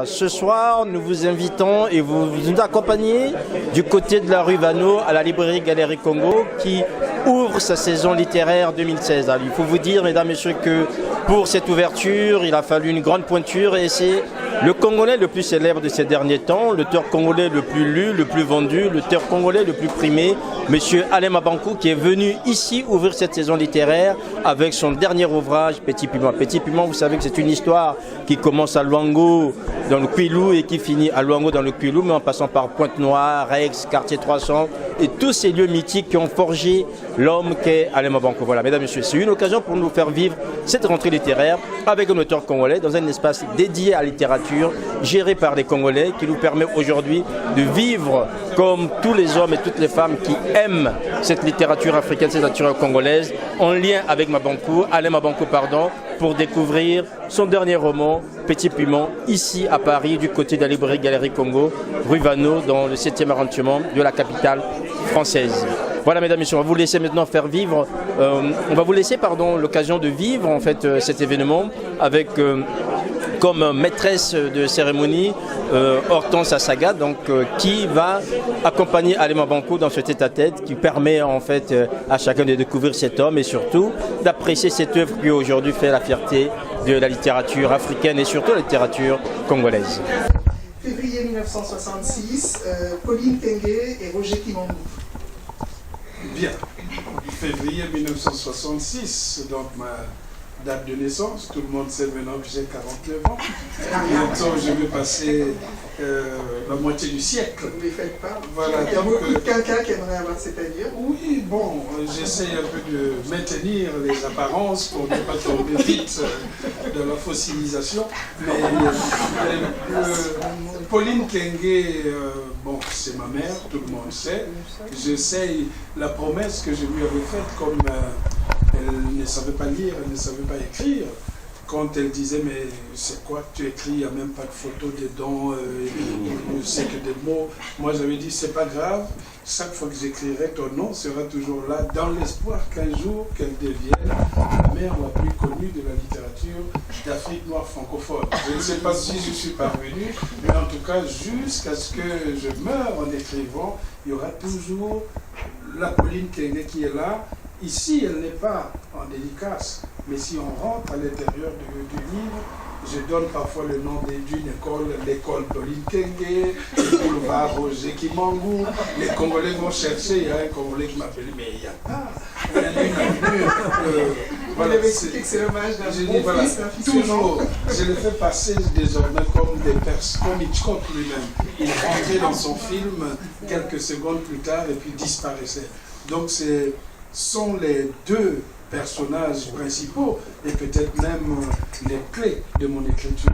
Ce soir, nous vous invitons et vous nous accompagnez du côté de la rue Vano à la librairie Galerie Congo qui ouvre sa saison littéraire 2016. Alors, il faut vous dire, mesdames et messieurs, que pour cette ouverture, il a fallu une grande pointure et c'est le Congolais le plus célèbre de ces derniers temps, l'auteur congolais le plus lu, le plus vendu, l'auteur congolais le plus primé, monsieur Alain Mabankou, qui est venu ici ouvrir cette saison littéraire avec son dernier ouvrage, Petit Piment. Petit Piment, vous savez que c'est une histoire qui commence à Luango, dans le Kwilu, et qui finit à Luango, dans le Kwilu, mais en passant par Pointe-Noire, Rex, Quartier 300, et tous ces lieux mythiques qui ont forgé l'homme qu'est Alain Mabankou. Voilà, mesdames et messieurs, c'est une occasion pour nous faire vivre cette rentrée littéraire avec un auteur congolais dans un espace dédié à la littérature, géré par les Congolais, qui nous permet aujourd'hui de vivre comme tous les hommes et toutes les femmes qui aiment cette littérature africaine, cette littérature congolaise, en lien avec Mabankou, Alain Mabankou, pardon, pour découvrir son dernier roman, Petit Piment, ici à Paris, du côté de la librairie Galerie Congo, rue Vano, dans le 7e arrondissement de la capitale française. Voilà, mesdames et messieurs, on va vous laisser maintenant faire vivre, l'occasion de vivre en fait cet événement avec comme maîtresse de cérémonie Hortense Assaga, donc qui va accompagner Alain Mabankou dans ce tête-à-tête qui permet en fait à chacun de découvrir cet homme et surtout d'apprécier cette œuvre qui aujourd'hui fait la fierté de la littérature africaine et surtout la littérature congolaise. Février 1966, Pauline Tengue et Roger Kimangou. Bien, février 1966, donc ma date de naissance, tout le monde sait maintenant que j'ai 49 ans. Bientôt je vais passer la moitié du siècle. Ne les faites pas. Voilà, il y a beaucoup de quelqu'un qui aimerait avoir cette allure. Oui, bon, j'essaie un peu de maintenir les apparences pour ne pas tomber vite dans la fossilisation. Mais Pauline Tengue, bon, c'est ma mère, tout le monde sait. J'essaie la promesse que je lui avais faite comme elle ne savait pas lire, elle ne savait pas écrire. Quand elle disait, mais c'est quoi que tu écris, il n'y a même pas de photo dedans, c'est que des mots. Moi j'avais dit, c'est pas grave, chaque fois que j'écrirai, ton nom sera toujours là, dans l'espoir qu'un jour, qu'elle devienne la mère la plus connue de la littérature d'Afrique noire francophone. Je ne sais pas si je suis parvenu, mais en tout cas, jusqu'à ce que je meure en écrivant, il y aura toujours la Pauline Tengue qui est là. Ici, elle n'est pas en dédicace, mais si on rentre à l'intérieur du livre, je donne parfois le nom d'une école, l'école Pauline Tengue, le boulevard Roger Kimangou. Les Congolais vont chercher, il y a un Congolais qui m'appelle, mais il n'y a pas Vous l'avez expliqué que c'est l'hommage d'un bon fils, d'un fils toujours, je le fais passer désormais comme des personnes, comme Hitchcock lui-même. Il rentrait dans son film quelques secondes plus tard et puis disparaissait. Donc sont les deux personnages principaux et peut-être même les clés de mon écriture.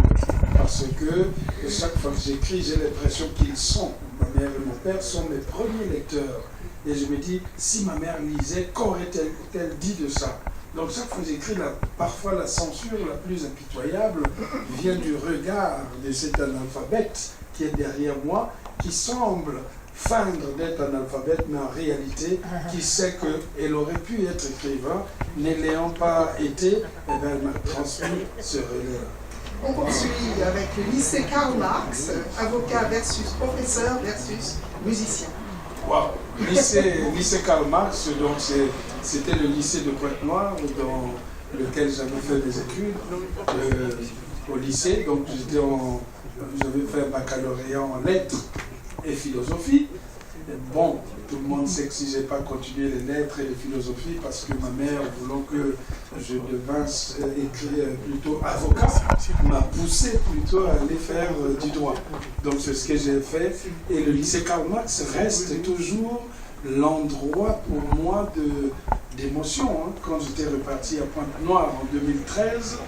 Parce que chaque fois que j'écris, j'ai l'impression qu'ils sont, ma mère et mon père sont mes premiers lecteurs. Et je me dis, si ma mère lisait, qu'aurait-elle dit de ça? Donc chaque fois que j'écris, parfois la censure la plus impitoyable vient du regard de cet analphabète qui est derrière moi, qui semble feindre d'être analphabète, mais en réalité, qui sait qu'elle aurait pu être écrivain, ne l'ayant pas été, eh bien, elle m'a transmis ce relais. On poursuit avec le lycée Karl Marx, avocat versus professeur versus musicien. Wow. Lycée Karl Marx, donc c'était le lycée de Pointe-Noire dans lequel j'avais fait mes études au lycée. Donc j'avais fait un baccalauréat en lettres et philosophie. Bon, tout le monde sait que si je n'ai pas continué les lettres et les philosophies, parce que ma mère, voulant que je devinsse écrire plutôt avocat, m'a poussé plutôt à aller faire du droit. Donc c'est ce que j'ai fait. Et le lycée Karl Marx reste toujours l'endroit pour moi d'émotion. Quand j'étais reparti à Pointe-Noire en 2013,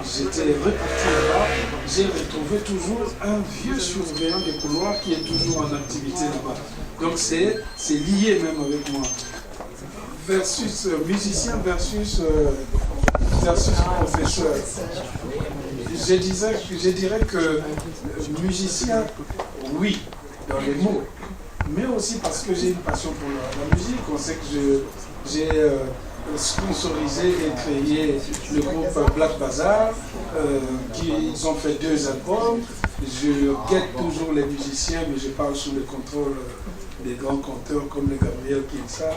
j'étais reparti là-bas, j'ai retrouvé toujours un vieux surveillant des couloirs qui est toujours en activité là-bas. Donc c'est lié même avec moi. Versus musicien versus professeur. Je dirais que musicien, oui, dans les mots, mais aussi parce que j'ai une passion pour la musique. On sait que j'ai sponsorisé et créé le groupe Black Bazaar, qui ils ont fait 2 albums. je guette toujours les musiciens, mais je parle sous le contrôle des grands chanteurs comme le Gabriel Kinsa,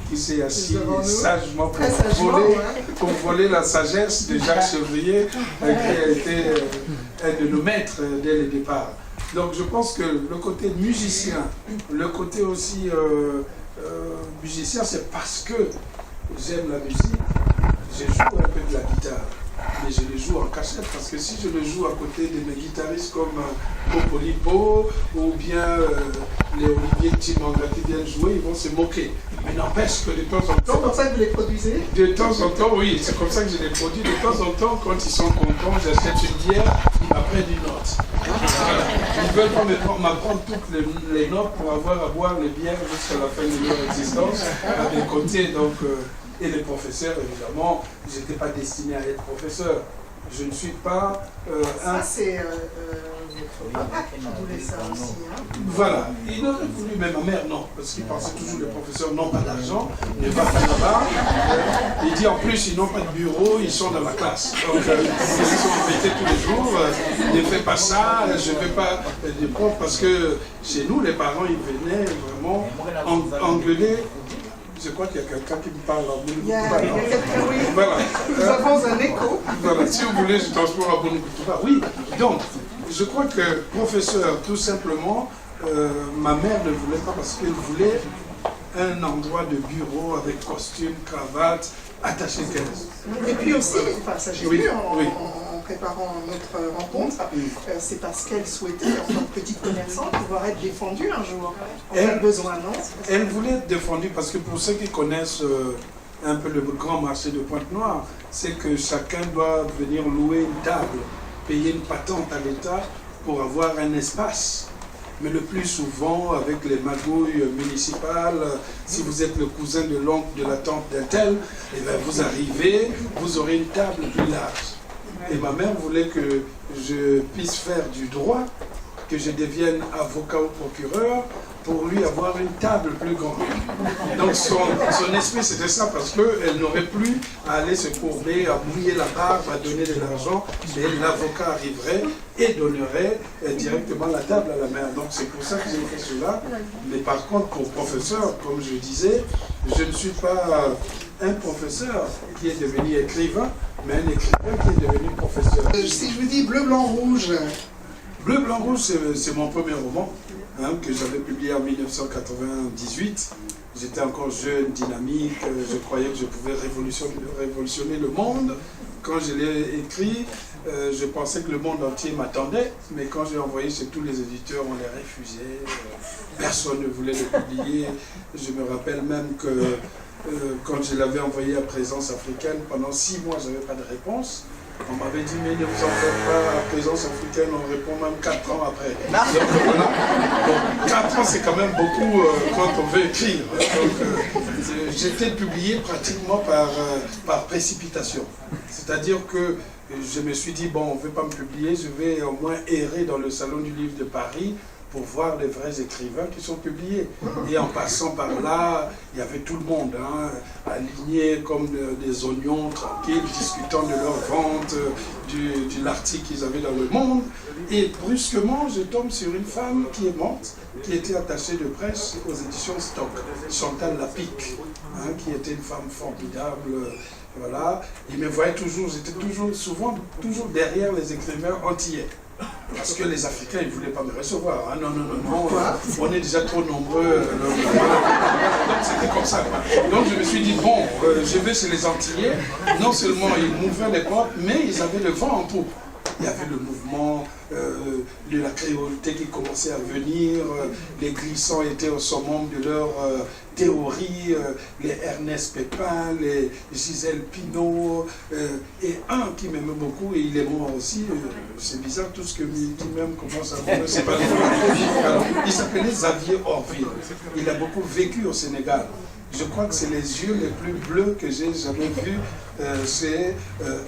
qui s'est assis sagement pour voler la sagesse de Jacques Chevrier, qui a été un de nos maîtres dès le départ. Donc je pense que le côté musicien, le côté aussi musicien, c'est parce que j'aime la musique, je joue un peu de la guitare. Mais je le joue en cachette parce que si je le joue à côté de mes guitaristes comme Popolipo ou bien les Olivier Timanga qui viennent jouer, ils vont se moquer. Mais n'empêche que de temps en temps... C'est comme ça que vous les produisez? De temps en temps, oui, c'est comme ça que je les produis. De temps en temps, quand ils sont contents, j'achète une bière, ils m'apprennent une note. Voilà. Ils veulent pas m'apprendre toutes les notes pour avoir à boire les bières jusqu'à la fin de leur existence à mes côtés. Donc, et les professeurs, évidemment, je n'étais pas destiné à être professeur. Je ne suis pas Ça, c'est votre papa qui voulait ça aussi. Hein? Voilà. Il aurait voulu, mais ma mère, non. Parce qu'il pensait toujours, les professeurs n'ont pas d'argent, ne va pas là-bas. Il dit en plus, ils n'ont pas de bureau, ils sont dans la classe. Donc, ils sont embêtés tous les jours. Ne fais pas ça, je ne fais pas des profs. Parce que chez nous, les parents, ils venaient vraiment engueuler. Je crois qu'il y a quelqu'un qui me parle en Bounoukoutouba. Il y a quelqu'un, oui. Voilà. Nous avons un écho. Voilà, si vous voulez, je transpose à Bounoukoutouba. Oui, donc, je crois que professeur, tout simplement, ma mère ne voulait pas parce qu'elle voulait un endroit de bureau avec costume, cravate, attaché 15. Et puis aussi, enfin ça j'ai vu en préparant notre rencontre, c'est parce qu'elle souhaitait, en tant que petite commerçante, pouvoir être défendue un jour. Elle a besoin, non? Elle voulait être défendue parce que pour ceux qui connaissent un peu le grand marché de Pointe-Noire, c'est que chacun doit venir louer une table, payer une patente à l'État pour avoir un espace. Mais le plus souvent, avec les magouilles municipales, si vous êtes le cousin de l'oncle, de la tante d'un tel, eh bien vous arrivez, vous aurez une table plus large. Et ma mère voulait que je puisse faire du droit, que je devienne avocat ou procureur, pour lui avoir une table plus grande. Donc son esprit c'était ça, parce qu'elle n'aurait plus à aller se courber, à mouiller la barbe, à donner de l'argent, mais l'avocat arriverait et donnerait directement la table à la mère. Donc c'est pour ça que j'ai fait cela. Mais par contre, pour professeur, comme je disais, je ne suis pas un professeur qui est devenu écrivain, mais un écrivain qui est devenu professeur. Si je vous dis bleu, blanc, rouge... Bleu, blanc, rouge, c'est mon premier roman. Que j'avais publié en 1998. J'étais encore jeune, dynamique, je croyais que je pouvais révolutionner le monde. Quand je l'ai écrit, je pensais que le monde entier m'attendait, mais quand j'ai envoyé chez tous les éditeurs, on les refusait, personne ne voulait le publier. Je me rappelle même que quand je l'avais envoyé à Présence africaine, pendant 6 mois, je n'avais pas de réponse. On m'avait dit, mais ne vous en faites pas, à Présence africaine, on répond même 4 ans après. Donc, voilà. Donc 4 ans, c'est quand même beaucoup quand on veut écrire. Donc, j'étais publié pratiquement par précipitation. C'est-à-dire que je me suis dit, bon, on ne veut pas me publier, je vais au moins errer dans le Salon du Livre de Paris pour voir les vrais écrivains qui sont publiés. Et en passant par là, il y avait tout le monde, hein, alignés comme des oignons tranquilles, discutant de leur vente, de l'article qu'ils avaient dans le monde. Et brusquement, je tombe sur une femme qui est morte, qui était attachée de presse aux éditions Stock, Chantal Lapique, hein, qui était une femme formidable. Voilà. Il me voyait toujours, j'étais toujours derrière les écrivains antillais. Parce que les Africains, ils ne voulaient pas me recevoir. Ah, non, on est déjà trop nombreux. Donc c'était comme ça. Donc je me suis dit, bon, je vais chez les Antillais. Non seulement ils m'ouvraient les portes, mais ils avaient le vent en poupe. Il y avait le mouvement de la créolité qui commençait à venir. Les glissants étaient au summum de leur théorie. Les Ernest Pépin, les Gisèle Pinault. Et un qui m'aimait beaucoup, et il est mort aussi. C'est bizarre, tout ce que qui m'aime commence à mourir. C'est pas alors, il s'appelait Xavier Orville. Il a beaucoup vécu au Sénégal. Je crois que c'est les yeux les plus bleus que j'ai jamais vus. C'est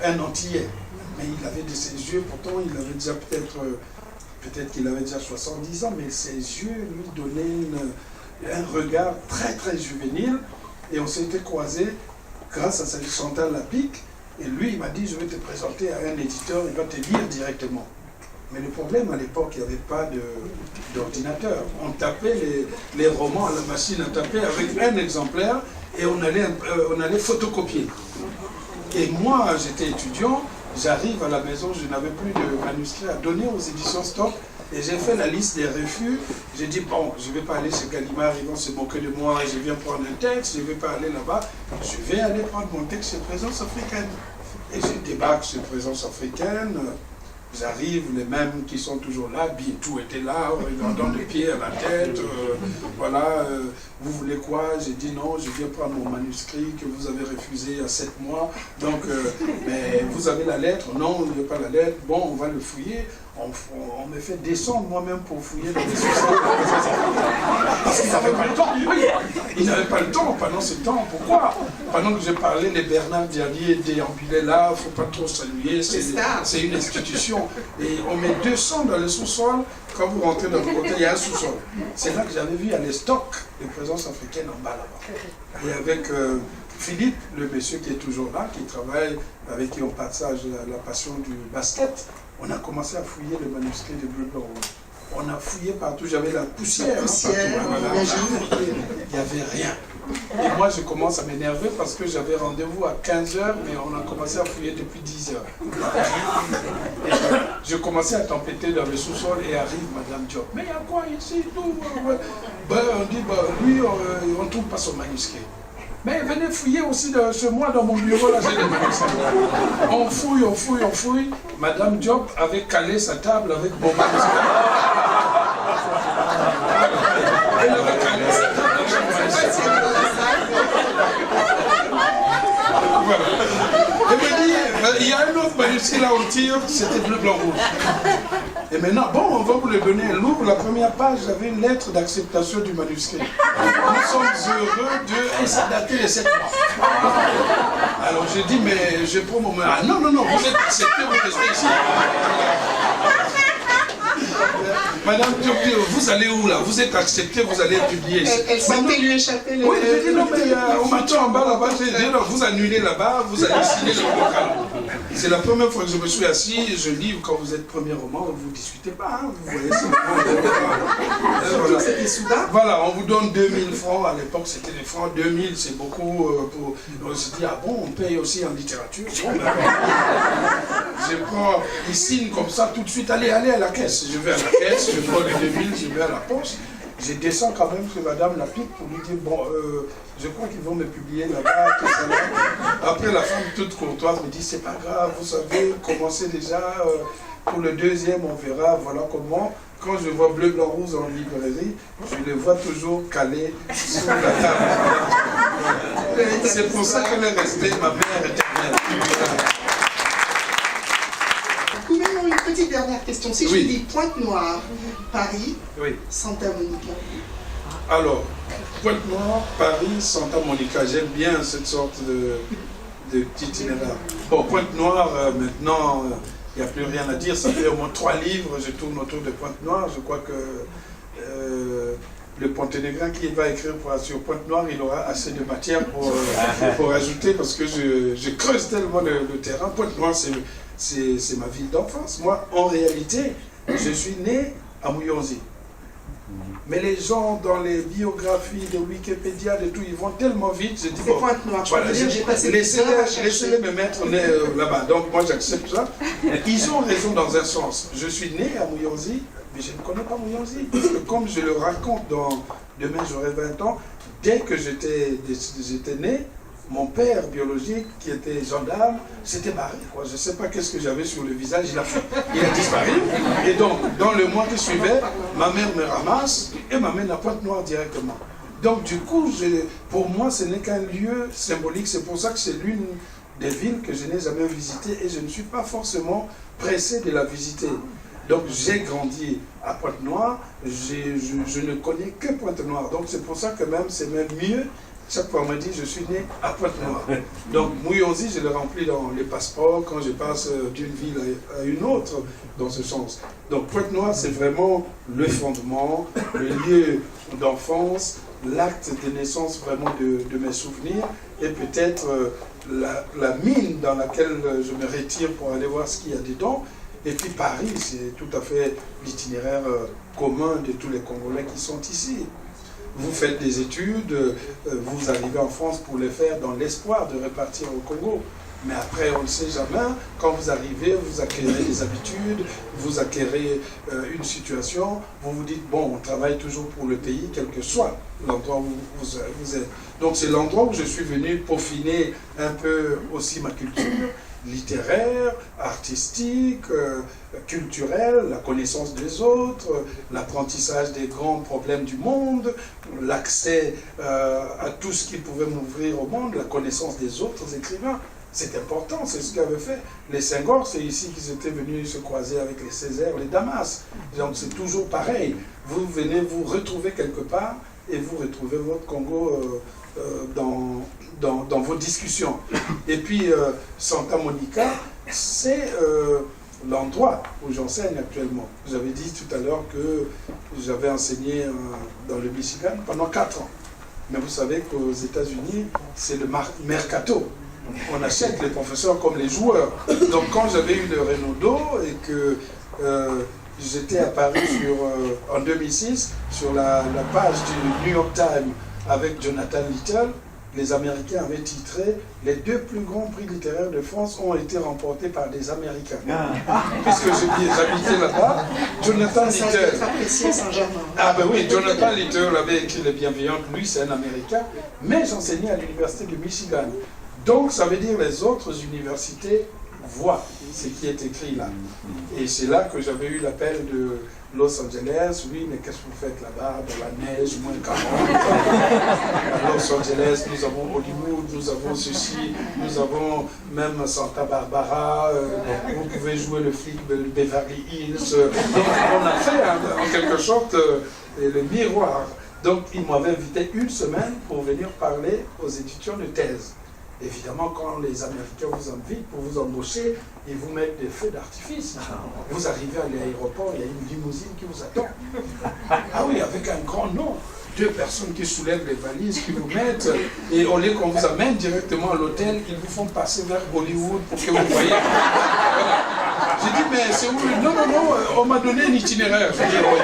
un Antillais. Mais il avait de ses yeux, pourtant il avait déjà peut-être qu'il avait déjà 70 ans, mais ses yeux lui donnaient un regard très très juvénile. Et on s'était croisés grâce à cette Chantal Lapique. Et lui, il m'a dit, je vais te présenter à un éditeur, il va te lire directement. Mais le problème, à l'époque, il n'y avait pas d'ordinateur. On tapait les romans à la machine à taper avec un exemplaire et on allait photocopier. Et moi, j'étais étudiant, j'arrive à la maison, je n'avais plus de manuscrits à donner aux éditions Stock. Et j'ai fait la liste des refus. J'ai dit, bon, je ne vais pas aller chez Gallimard, ils vont se moquer de moi, je viens prendre un texte, je ne vais pas aller là-bas. Je vais aller prendre mon texte chez Présence africaine. Et je débarque chez Présence africaine. J'arrive, les mêmes qui sont toujours là, Bintou était là, regardant de pied à la tête, voilà, vous voulez quoi? J'ai dit non, je viens prendre mon manuscrit que vous avez refusé il y a 7 mois, donc, mais vous avez la lettre? Non, il n'y a pas la lettre, bon, on va le fouiller. On me fait descendre moi-même pour fouiller dans les sous-sols. Parce qu'ils n'avaient pas le temps. Oui, ils n'avaient pas le temps pendant ce temps. Pourquoi? Pendant que je parlais, les Bernard Diallier déambulaient là, il ne faut pas trop saluer, c'est une institution. Et on met 200 dans le sous-sol. Quand vous rentrez dans le côté, il y a un sous-sol. C'est là que j'avais vu à les stocks de Présence africaine en bas là-bas. Et avec Philippe, le monsieur qui est toujours là, qui travaille, avec qui on partage la passion du basket, on a commencé à fouiller le manuscrit de Bleu, Blanc, Rouge. On a fouillé partout, j'avais la poussière. Partout, il n'y avait rien. Et moi, je commence à m'énerver parce que j'avais rendez-vous à 15h, mais on a commencé à fouiller depuis 10h. Et je commençais à tempêter dans le sous-sol et arrive Madame Diop. Mais il y a quoi ici? Tout on dit, lui, on ne trouve pas son manuscrit. Mais venez fouiller aussi chez moi dans mon bureau, là j'ai des manuscrits. On fouille, on fouille, on fouille. Madame Diop avait calé sa table avec mon manuscrit. Elle avait calé sa table avec mon manuscrit. Voilà. Elle me dit, il y a un autre manuscrit là au tir, c'était Bleu, Blanc, Rouge. Et maintenant, bon, on va vous le donner. Elle ouvre la première page, j'avais une lettre d'acceptation du manuscrit. Nous sommes heureux de... Et ça datait de 7 mois. Alors j'ai dit, mais je prends mon... Ah non, non, non, vous êtes accepté, vous restez ici. Madame Diop, vous allez où là? Vous êtes accepté, vous allez publier. Elle sentait lui échapper les... Oui, j'ai dit non, mais on m'attend en bas là-bas. J'ai dit non, vous annulez là-bas, vous allez signer le local. C'est la première fois que je me suis assis, je livre quand vous êtes premier roman, vous ne discutez pas, hein, vous voyez ça. Surtout que c'était soudain. Voilà, on vous donne 2000 francs, à l'époque c'était des francs, 2000 c'est beaucoup pour... On se dit, ah bon, on paye aussi en littérature. Bon, je prends, il signe comme ça tout de suite, allez à la caisse. Je vais à la caisse, je prends les 2000, je vais à la poste. Je descends quand même chez Madame Lapique pour lui dire, bon, je crois qu'ils vont me publier là-bas, tout ça là. Après, la femme toute courtoise me dit, c'est pas grave, vous savez, commencez déjà, pour le deuxième, on verra, voilà comment. Quand je vois Bleu, Blanc, Rouge en librairie, je les vois toujours calés sur la table. C'est pour ça qu'elle est restée ma mère éternelle. Pouvez-nous une petite dernière question? Si je dis Pointe-Noire, Paris, oui. Santa Monica. Alors, Pointe-Noire, Paris, Santa Monica, j'aime bien cette sorte de petit itinéraire. Bon, Pointe-Noire, maintenant, il n'y a plus rien à dire, ça fait au moins 3 livres, je tourne autour de Pointe-Noire, je crois que le Ponténégrin qui va écrire sur Pointe-Noire, il aura assez de matière pour ajouter, parce que je creuse tellement le terrain. Pointe-Noire, c'est ma ville d'enfance. Moi, en réalité, je suis né à Mouyonzi. Mais les gens, dans les biographies, de Wikipédia, de tout, ils vont tellement vite, je dis, bon, Pointe-Noire, voilà, j'ai passé laissez-les me mettre là-bas. Donc moi, j'accepte ça. Ils ont raison dans un sens. Je suis né à Mouyonzi, mais je ne connais pas Mouyonzi. Parce que comme je le raconte dans Demain, j'aurai 20 ans, dès que j'étais né, mon père biologique, qui était gendarme, s'était barré. Je ne sais pas qu'est-ce que j'avais sur le visage, il a disparu. Et donc, dans le mois qui suivait, ma mère me ramasse et m'amène à Pointe-Noire directement. Donc, du coup, pour moi, ce n'est qu'un lieu symbolique. C'est pour ça que c'est l'une des villes que je n'ai jamais visitées et je ne suis pas forcément pressé de la visiter. Donc, j'ai grandi à Pointe-Noire, je ne connais que Pointe-Noire. Donc, c'est pour ça que même, c'est même mieux. Chaque fois, on me dit, je suis né à Pointe-Noire. Donc, Mouyonzi, je le remplis dans les passeports quand je passe d'une ville à une autre, dans ce sens. Donc, Pointe-Noire, c'est vraiment le fondement, le lieu d'enfance, l'acte de naissance vraiment de mes souvenirs, et peut-être la mine dans laquelle je me retire pour aller voir ce qu'il y a dedans. Et puis Paris, c'est tout à fait l'itinéraire commun de tous les Congolais qui sont ici. Vous faites des études, vous arrivez en France pour les faire dans l'espoir de repartir au Congo. Mais après, on ne sait jamais, quand vous arrivez, vous acquérez des habitudes, vous acquérez une situation, vous vous dites, bon, on travaille toujours pour le pays, quel que soit l'endroit où vous êtes. Donc c'est l'endroit où je suis venu peaufiner un peu aussi ma culture littéraire, artistique, culturelle, la connaissance des autres, l'apprentissage des grands problèmes du monde, l'accès à tout ce qui pouvait m'ouvrir au monde, la connaissance des autres écrivains. C'est important, c'est ce qu'avaient fait les Senghor, c'est ici qu'ils étaient venus se croiser avec les Césaire, les Damas. Donc c'est toujours pareil, vous venez vous retrouver quelque part et vous retrouvez votre Congo dans vos discussions. Et puis Santa Monica, c'est l'endroit où j'enseigne actuellement. J'avais dit tout à l'heure que j'avais enseigné dans le Michigan pendant 4 ans. Mais vous savez qu'aux États-Unis, c'est le mercato. On achète les professeurs comme les joueurs. Donc quand j'avais eu le Renaudot et que j'étais à Paris en 2006 sur la page du New York Times avec Jonathan Little, les Américains avaient titré « Les 2 plus grands prix littéraires de France ont été remportés par des Américains ». Puisque j'habitais là-bas, Jonathan Little... Ah ben oui, Jonathan Little avait écrit Les Bienveillantes, lui c'est un Américain, mais j'enseignais à l'université du Michigan. Donc ça veut dire les autres universités voient ce qui est écrit là. Et c'est là que j'avais eu l'appel de Los Angeles. Oui, mais qu'est-ce que vous faites là-bas, dans la neige, moins 40 à Los Angeles, nous avons Hollywood, nous avons ceci, nous avons même Santa Barbara, vous pouvez jouer le flic de Beverly Hills. Donc on a fait en quelque sorte le miroir. Donc ils m'avaient invité 1 semaine pour venir parler aux étudiants de thèse. Évidemment, quand les Américains vous invitent pour vous embaucher, ils vous mettent des feux d'artifice. Vous arrivez à l'aéroport, il y a une limousine qui vous attend. Ah oui, avec un grand nom. 2 personnes qui soulèvent les valises, qui vous mettent, et au lieu qu'on vous amène directement à l'hôtel, ils vous font passer vers Hollywood pour que vous voyez. Voilà. J'ai dit, mais c'est où? Non, on m'a donné un itinéraire. J'ai dit, oui.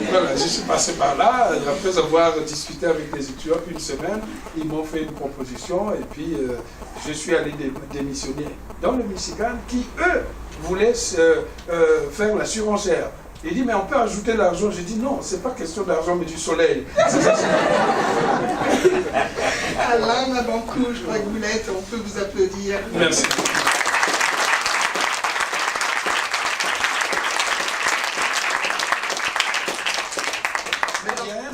Voilà, je suis passé par là, après avoir discuté avec les étudiants 1 semaine, ils m'ont fait une proposition, et puis je suis allé démissionner dans le Michigan, qui, eux, voulaient faire la surenchère. Il dit, mais on peut ajouter l'argent. J'ai dit, non, c'est pas question d'argent, mais du soleil. Alain Mabancou, je crois que vous l'êtes, on peut vous applaudir. Merci.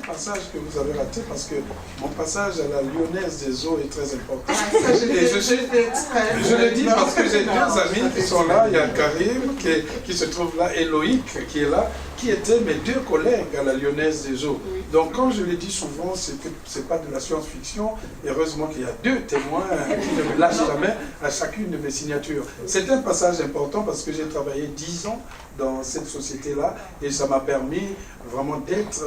Passage que vous avez raté parce que mon passage à la Lyonnaise des Eaux est très important. Et je le dis parce que j'ai 2 amis qui sont là. Il y a Karim qui se trouve là et Loïc qui est là, qui étaient mes 2 collègues à la Lyonnaise des Eaux. Donc quand je le dis souvent, c'est que ce n'est pas de la science-fiction. Heureusement qu'il y a 2 témoins qui ne me lâchent jamais à chacune de mes signatures. C'est un passage important parce que j'ai travaillé 10 ans dans cette société-là et ça m'a permis vraiment d'être,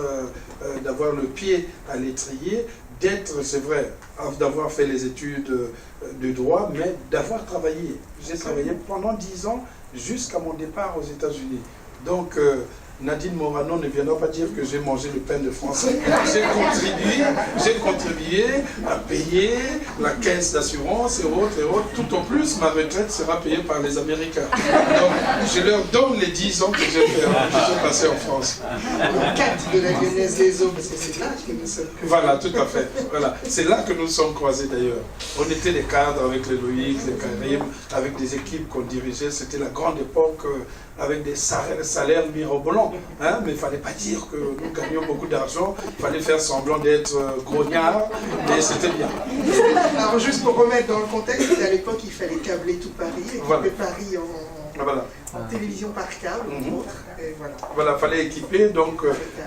d'avoir le pied à l'étrier, d'être, c'est vrai, d'avoir fait les études de droit, mais d'avoir travaillé. J'ai travaillé pendant 10 ans jusqu'à mon départ aux États-Unis. Donc, Nadine Morano ne viendra pas dire que j'ai mangé le pain de français. J'ai contribué à payer la caisse d'assurance et autres. Tout au plus, ma retraite sera payée par les Américains. Donc, je leur donne les 10 ans que j'ai passé en France. Le 4 de la Lyonnaise des Eaux, parce que c'est là que nous sommes. Voilà, tout à fait. Voilà. C'est là que nous sommes croisés d'ailleurs. On était des cadres avec les Loïc, les Karim, avec des équipes qu'on dirigeait. C'était la grande époque avec des salaires mirobolants. Hein, mais il ne fallait pas dire que nous gagnions beaucoup d'argent, il fallait faire semblant d'être grognard, mais c'était bien. Alors juste pour remettre dans le contexte, à l'époque il fallait câbler tout Paris, équiper voilà. Paris en télévision par câble, entre autres. Et voilà, il fallait équiper, donc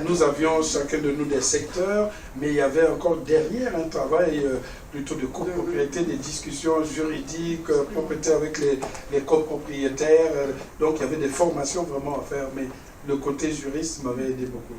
nous avions chacun de nous des secteurs, mais il y avait encore derrière un travail plutôt de copropriété, des discussions juridiques, propriété avec les copropriétaires, donc il y avait des formations vraiment à faire, mais le côté juriste m'avait aidé beaucoup.